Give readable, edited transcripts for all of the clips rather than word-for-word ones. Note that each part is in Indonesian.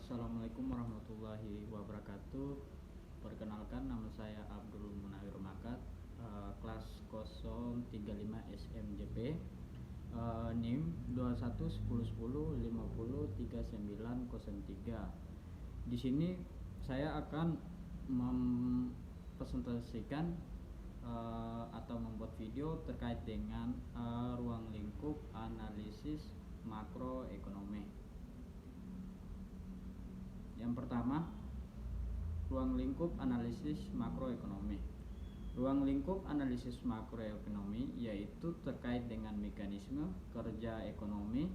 Assalamualaikum warahmatullahi wabarakatuh. Perkenalkan, nama saya Abdul Munawir Makat, kelas 035 SMJP, NIM 211010503903. Di sini saya akan mempresentasikan atau membuat video terkait dengan ruang lingkup analisis makroekonomi. Yang pertama, ruang lingkup analisis makroekonomi. Ruang lingkup analisis makroekonomi yaitu terkait dengan mekanisme kerja ekonomi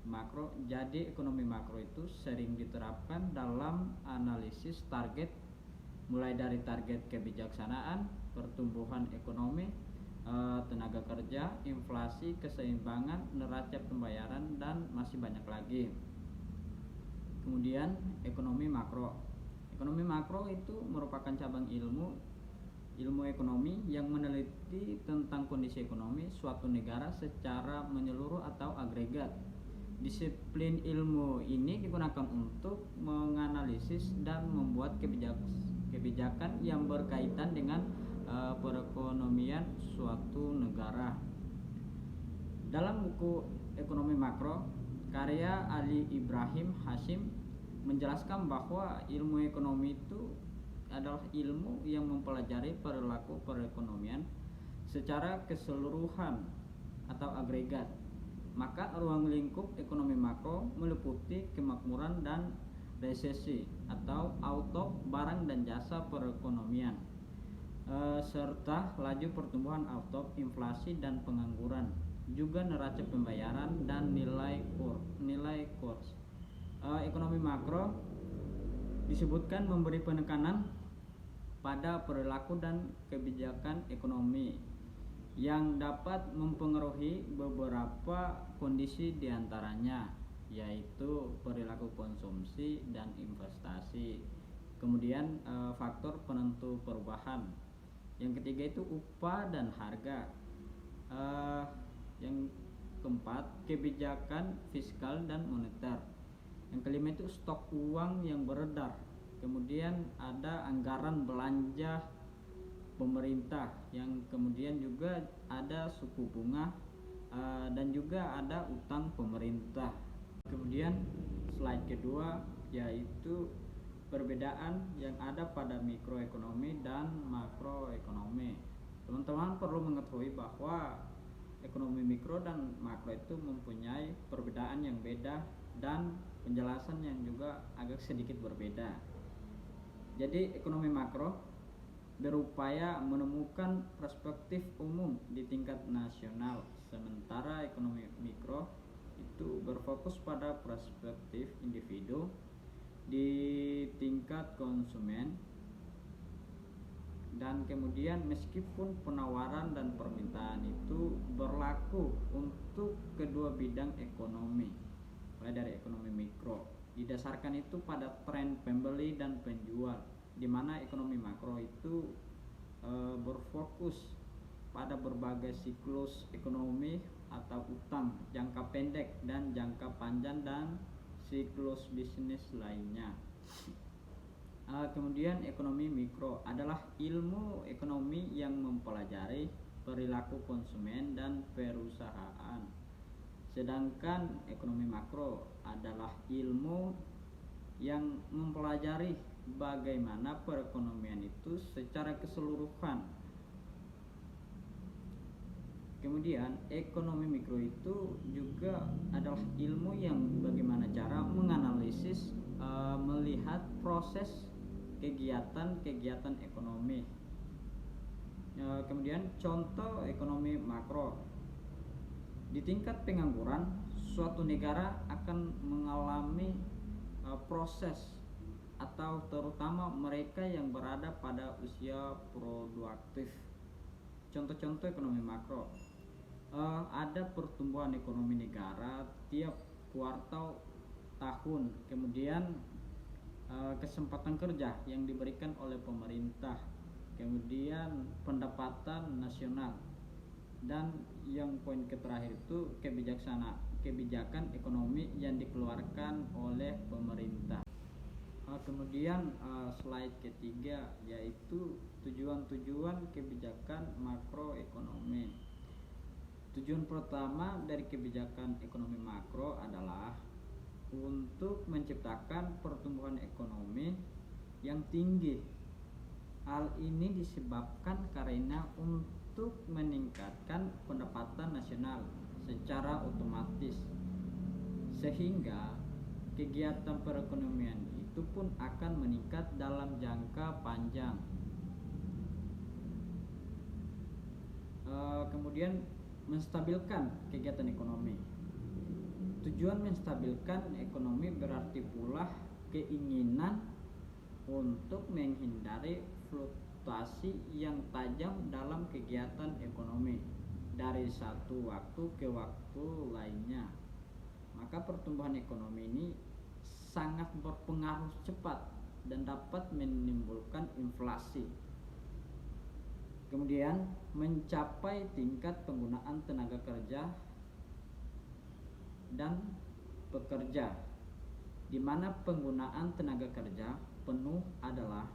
makro. Jadi ekonomi makro itu sering diterapkan dalam analisis target, mulai dari target kebijaksanaan, pertumbuhan ekonomi, tenaga kerja, inflasi, keseimbangan neraca pembayaran, dan masih banyak lagi. Kemudian ekonomi makro. Ekonomi makro itu merupakan cabang ilmu ekonomi yang meneliti tentang kondisi ekonomi suatu negara secara menyeluruh atau agregat. Disiplin ilmu ini digunakan untuk menganalisis dan membuat kebijakan yang berkaitan dengan perekonomian suatu negara. Dalam buku Ekonomi Makro karya Ali Ibrahim Hashim menjelaskan bahwa ilmu ekonomi itu adalah ilmu yang mempelajari perilaku perekonomian secara keseluruhan atau agregat. Maka ruang lingkup ekonomi makro meliputi kemakmuran dan resesi atau auto barang dan jasa perekonomian, serta laju pertumbuhan auto, inflasi dan pengangguran, juga neraca pembayaran dan nilai kurs. Ekonomi makro disebutkan memberi penekanan pada perilaku dan kebijakan ekonomi yang dapat mempengaruhi beberapa kondisi diantaranya, yaitu perilaku konsumsi dan investasi. Kemudian faktor penentu perubahan. Yang ketiga itu upah dan harga. Yang keempat, kebijakan fiskal dan moneter. Yang kelima itu stok uang yang beredar. Kemudian ada anggaran belanja pemerintah, yang kemudian juga ada suku bunga, dan juga ada utang pemerintah. Kemudian slide kedua yaitu perbedaan yang ada pada mikroekonomi dan makroekonomi. Teman-teman perlu mengetahui bahwa ekonomi mikro dan makro itu mempunyai perbedaan yang beda dan penjelasan yang juga agak sedikit berbeda. Jadi ekonomi makro berupaya menemukan perspektif umum di tingkat nasional, sementara ekonomi mikro itu berfokus pada perspektif individu di tingkat konsumen. Dan kemudian meskipun penawaran dan permintaan itu berlaku untuk kedua bidang ekonomi, mulai dari ekonomi mikro didasarkan itu pada tren pembeli dan penjual, di mana ekonomi makro itu berfokus pada berbagai siklus ekonomi atau utang jangka pendek dan jangka panjang dan siklus bisnis lainnya. Kemudian ekonomi mikro adalah ilmu ekonomi yang mempelajari perilaku konsumen dan perusahaan. Sedangkan ekonomi makro adalah ilmu yang mempelajari bagaimana perekonomian itu secara keseluruhan. Kemudian ekonomi mikro itu juga adalah ilmu yang bagaimana cara menganalisis, melihat proses kegiatan ekonomi. Kemudian contoh ekonomi makro. Di tingkat pengangguran, suatu negara akan mengalami proses, atau terutama mereka yang berada pada usia produktif. Contoh-contoh ekonomi makro, ada pertumbuhan ekonomi negara tiap kuartal tahun. Kemudian kesempatan kerja yang diberikan oleh pemerintah, kemudian pendapatan nasional, dan yang poin terakhir itu kebijakan ekonomi yang dikeluarkan oleh pemerintah. Kemudian slide ketiga yaitu tujuan-tujuan kebijakan makroekonomi. Tujuan pertama dari kebijakan ekonomi makro adalah untuk menciptakan pertumbuhan ekonomi yang tinggi. Hal ini disebabkan karena untuk meningkatkan pendapatan nasional secara otomatis, sehingga kegiatan perekonomian itu pun akan meningkat dalam jangka panjang. Kemudian menstabilkan kegiatan ekonomi. Tujuan menstabilkan ekonomi berarti pula keinginan untuk menghindari fluktuasi yang tajam dalam kegiatan ekonomi dari satu waktu ke waktu lainnya. Maka pertumbuhan ekonomi ini sangat berpengaruh cepat dan dapat menimbulkan inflasi. Kemudian mencapai tingkat penggunaan tenaga kerja dan pekerja, di mana penggunaan tenaga kerja penuh adalah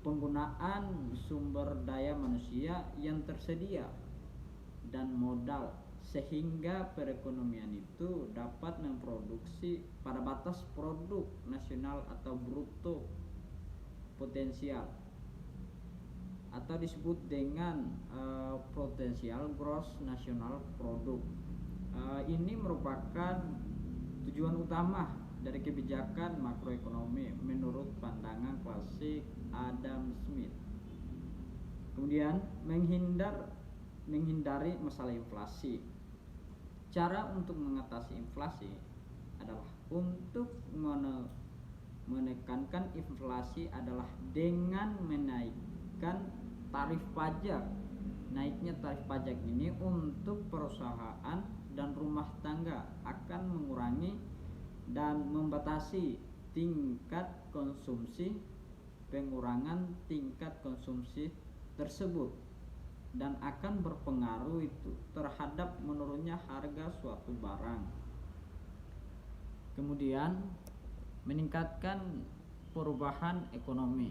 penggunaan sumber daya manusia yang tersedia dan modal, sehingga perekonomian itu dapat memproduksi pada batas produk nasional atau bruto potensial, atau disebut dengan potensial gross national product. Ini merupakan tujuan utama dari kebijakan makroekonomi menurut pandangan klasik Adam Smith. Kemudian menghindari masalah inflasi. Cara untuk mengatasi inflasi adalah untuk menekankan inflasi adalah dengan menaikkan tarif pajak. Naiknya tarif pajak ini untuk perusahaan dan rumah tangga akan mengurangi dan membatasi tingkat konsumsi. Pengurangan tingkat konsumsi tersebut dan akan berpengaruh itu terhadap menurunnya harga suatu barang. Kemudian meningkatkan perubahan ekonomi.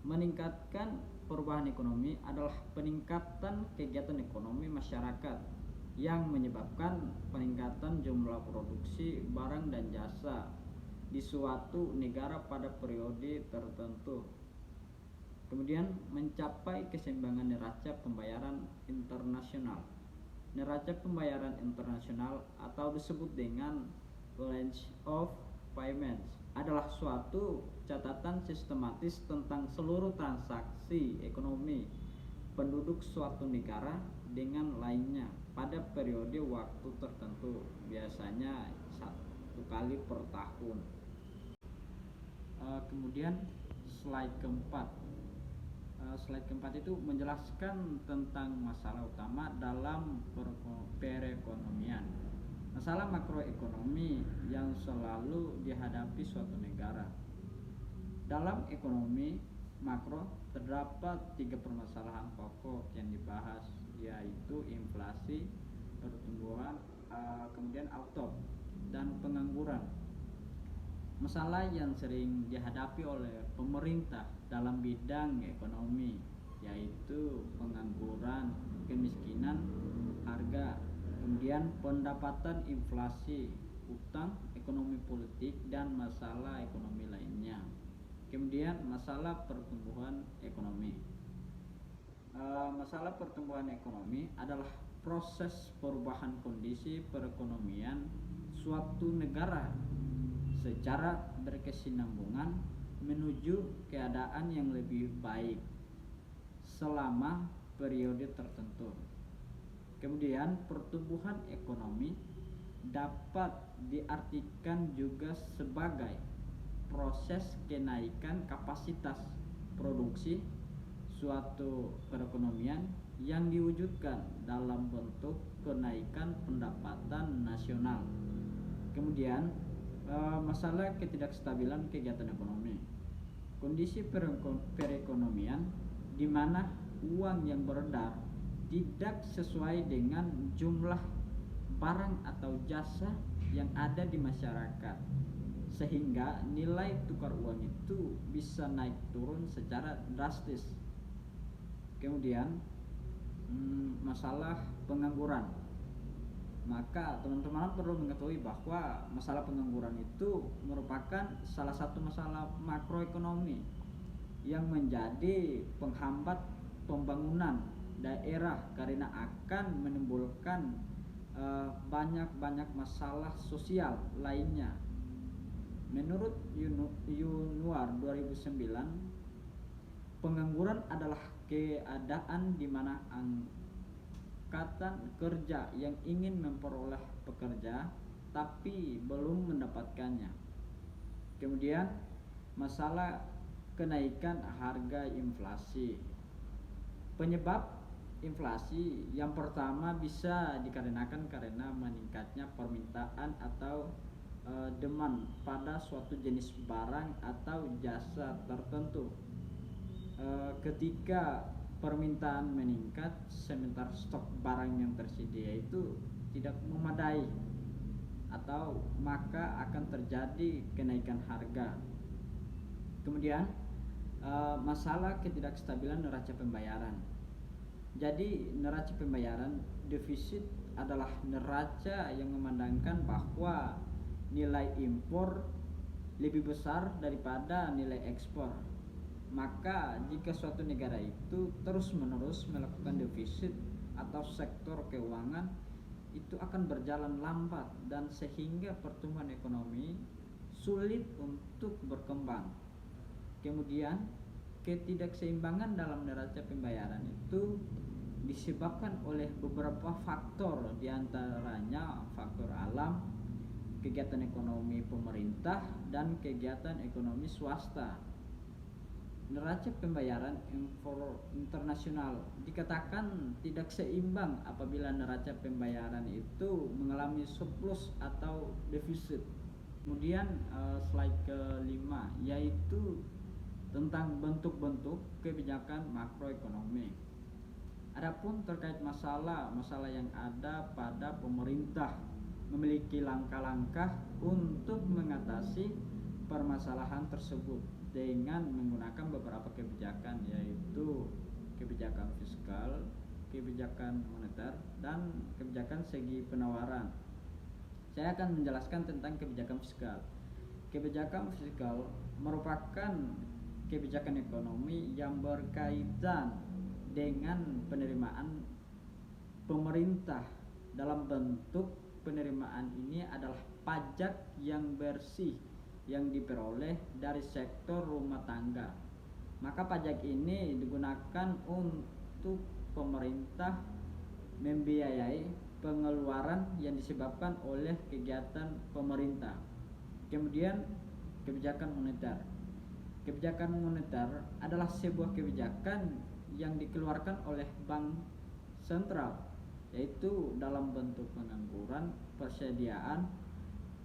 Meningkatkan perubahan ekonomi adalah peningkatan kegiatan ekonomi masyarakat yang menyebabkan peningkatan jumlah produksi barang dan jasa di suatu negara pada periode tertentu. Kemudian mencapai keseimbangan neraca pembayaran internasional. Neraca pembayaran internasional atau disebut dengan balance of payments adalah suatu catatan sistematis tentang seluruh transaksi ekonomi penduduk suatu negara dengan lainnya pada periode waktu tertentu, biasanya 1 kali per tahun. Kemudian slide keempat. Slide keempat itu menjelaskan tentang masalah utama dalam perekonomian. Masalah makroekonomi yang selalu dihadapi suatu negara. Dalam ekonomi makro terdapat 3 permasalahan pokok yang dibahas, yaitu inflasi, pertumbuhan, kemudian output, dan pengangguran. Masalah yang sering dihadapi oleh pemerintah dalam bidang ekonomi yaitu pengangguran, kemiskinan, harga, kemudian pendapatan, inflasi, utang, ekonomi politik, dan masalah ekonomi lainnya. Kemudian masalah pertumbuhan ekonomi. Masalah pertumbuhan ekonomi adalah proses perubahan kondisi perekonomian suatu negara secara berkesinambungan menuju keadaan yang lebih baik selama periode tertentu. Kemudian pertumbuhan ekonomi dapat diartikan juga sebagai proses kenaikan kapasitas produksi suatu perekonomian yang diwujudkan dalam bentuk kenaikan pendapatan nasional. Kemudian masalah ketidakstabilan kegiatan ekonomi. Kondisi perekonomian di mana uang yang beredar tidak sesuai dengan jumlah barang atau jasa yang ada di masyarakat, sehingga nilai tukar uang itu bisa naik turun secara drastis. Kemudian masalah pengangguran, maka teman-teman perlu mengetahui bahwa masalah pengangguran itu merupakan salah satu masalah makroekonomi yang menjadi penghambat pembangunan daerah karena akan menimbulkan banyak masalah sosial lainnya. Menurut Yunuar 2009, pengangguran adalah keadaan di mana angkatan kerja yang ingin memperoleh pekerja tapi belum mendapatkannya. Kemudian masalah kenaikan harga inflasi. Penyebab inflasi yang pertama bisa dikarenakan karena meningkatnya permintaan atau demand pada suatu jenis barang atau jasa tertentu. Ketika permintaan meningkat sementara stok barang yang tersedia itu tidak memadai, atau maka akan terjadi kenaikan harga. Kemudian masalah ketidakstabilan neraca pembayaran. Jadi neraca pembayaran defisit adalah neraca yang memandangkan bahwa nilai impor lebih besar daripada nilai ekspor. Maka jika suatu negara itu terus-menerus melakukan defisit atau sektor keuangan itu akan berjalan lambat dan sehingga pertumbuhan ekonomi sulit untuk berkembang. Kemudian ketidakseimbangan dalam neraca pembayaran itu disebabkan oleh beberapa faktor, diantaranya faktor alam, kegiatan ekonomi pemerintah, dan kegiatan ekonomi swasta. Neraca pembayaran internasional dikatakan tidak seimbang apabila neraca pembayaran itu mengalami surplus atau defisit. Kemudian slide kelima yaitu tentang bentuk-bentuk kebijakan makroekonomi. Adapun terkait masalah yang ada pada pemerintah memiliki langkah-langkah untuk mengatasi permasalahan tersebut dengan menggunakan beberapa kebijakan, yaitu kebijakan fiskal, kebijakan moneter, dan kebijakan segi penawaran. Saya akan menjelaskan tentang kebijakan fiskal. Kebijakan fiskal merupakan kebijakan ekonomi yang berkaitan dengan penerimaan pemerintah. Dalam bentuk penerimaan ini adalah pajak yang bersih yang diperoleh dari sektor rumah tangga. Maka pajak ini digunakan untuk pemerintah membiayai pengeluaran yang disebabkan oleh kegiatan pemerintah. Kemudian kebijakan moneter. Kebijakan moneter adalah sebuah kebijakan yang dikeluarkan oleh bank sentral, yaitu dalam bentuk pengangguran persediaan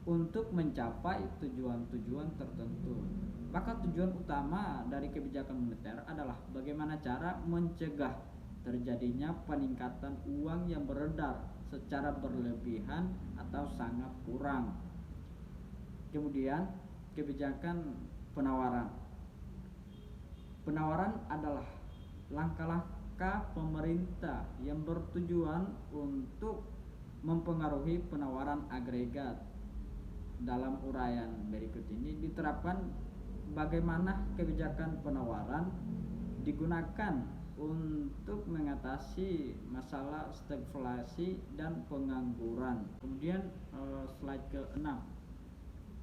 untuk mencapai tujuan-tujuan tertentu. Maka tujuan utama dari kebijakan moneter adalah bagaimana cara mencegah terjadinya peningkatan uang yang beredar secara berlebihan atau sangat kurang. Kemudian kebijakan penawaran. Penawaran adalah langkah-langkah pemerintah yang bertujuan untuk mempengaruhi penawaran agregat. Dalam uraian berikut ini diterapkan bagaimana kebijakan penawaran digunakan untuk mengatasi masalah stagflasi dan pengangguran. Kemudian slide ke-6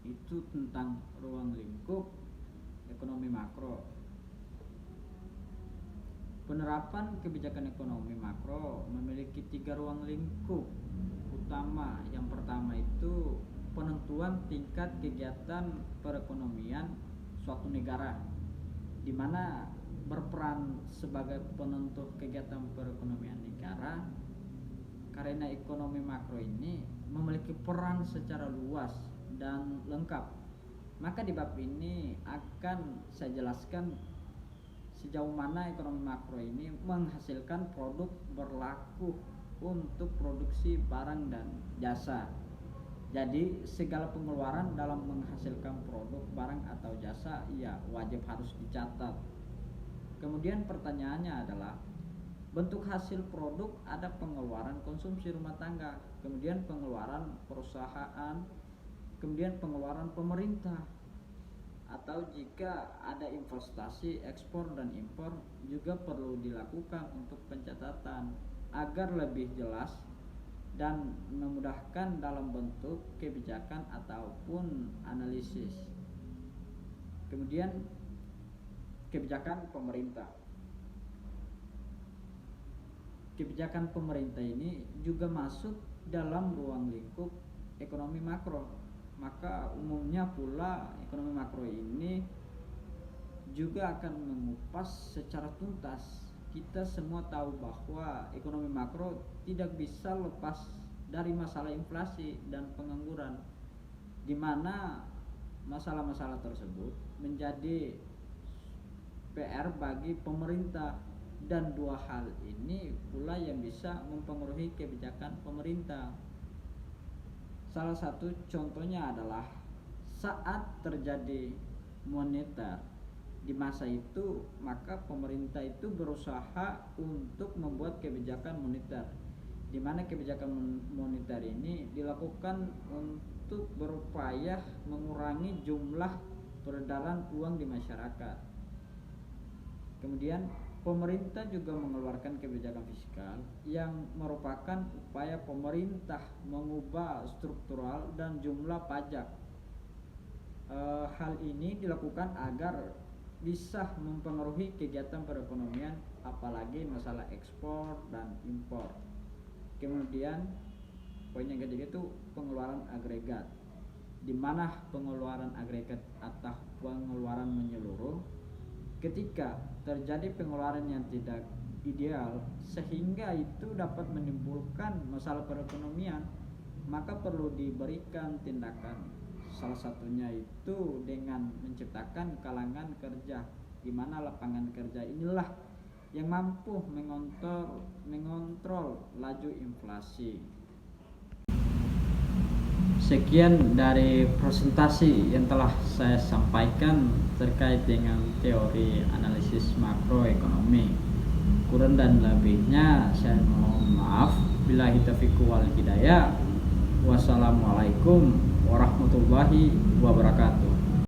itu tentang ruang lingkup ekonomi makro. Penerapan kebijakan ekonomi makro memiliki 3 ruang lingkup utama. Yang pertama itu penentuan tingkat kegiatan perekonomian suatu negara, di mana berperan sebagai penentu kegiatan perekonomian negara karena ekonomi makro ini memiliki peran secara luas dan lengkap. Maka di bab ini akan saya jelaskan sejauh mana ekonomi makro ini menghasilkan produk berlaku untuk produksi barang dan jasa. Jadi segala pengeluaran dalam menghasilkan produk, barang atau jasa ya wajib harus dicatat. Kemudian pertanyaannya adalah, bentuk hasil produk ada pengeluaran konsumsi rumah tangga, kemudian pengeluaran perusahaan, kemudian pengeluaran pemerintah, atau jika ada investasi ekspor dan impor juga perlu dilakukan untuk pencatatan agar lebih jelas dan memudahkan dalam bentuk kebijakan ataupun analisis. Kemudian kebijakan pemerintah. Kebijakan pemerintah ini juga masuk dalam ruang lingkup ekonomi makro. Maka umumnya pula ekonomi makro ini juga akan mengupas secara tuntas. Kita semua tahu bahwa ekonomi makro tidak bisa lepas dari masalah inflasi dan pengangguran, di mana masalah-masalah tersebut menjadi PR bagi pemerintah, dan dua hal ini pula yang bisa mempengaruhi kebijakan pemerintah. Salah satu contohnya adalah saat terjadi moneter di masa itu, maka pemerintah itu berusaha untuk membuat kebijakan moneter, di mana kebijakan moneter ini dilakukan untuk berupaya mengurangi jumlah peredaran uang di masyarakat. Kemudian pemerintah juga mengeluarkan kebijakan fiskal yang merupakan upaya pemerintah mengubah struktural dan jumlah pajak. Hal ini dilakukan agar bisa mempengaruhi kegiatan perekonomian, apalagi masalah ekspor dan impor. Kemudian poin yang ketiga itu pengeluaran agregat, di mana pengeluaran agregat atau pengeluaran menyeluruh ketika terjadi pengeluaran yang tidak ideal sehingga itu dapat menimbulkan masalah perekonomian, maka perlu diberikan tindakan. Salah satunya itu dengan menciptakan kalangan kerja, di mana lapangan kerja inilah yang mampu mengontrol laju inflasi. Sekian dari presentasi yang telah saya sampaikan terkait dengan teori analisis makroekonomi. Kurang dan lebihnya saya mohon maaf. Billahi taufiq wal hidayah. Wassalamualaikum warahmatullahi wabarakatuh.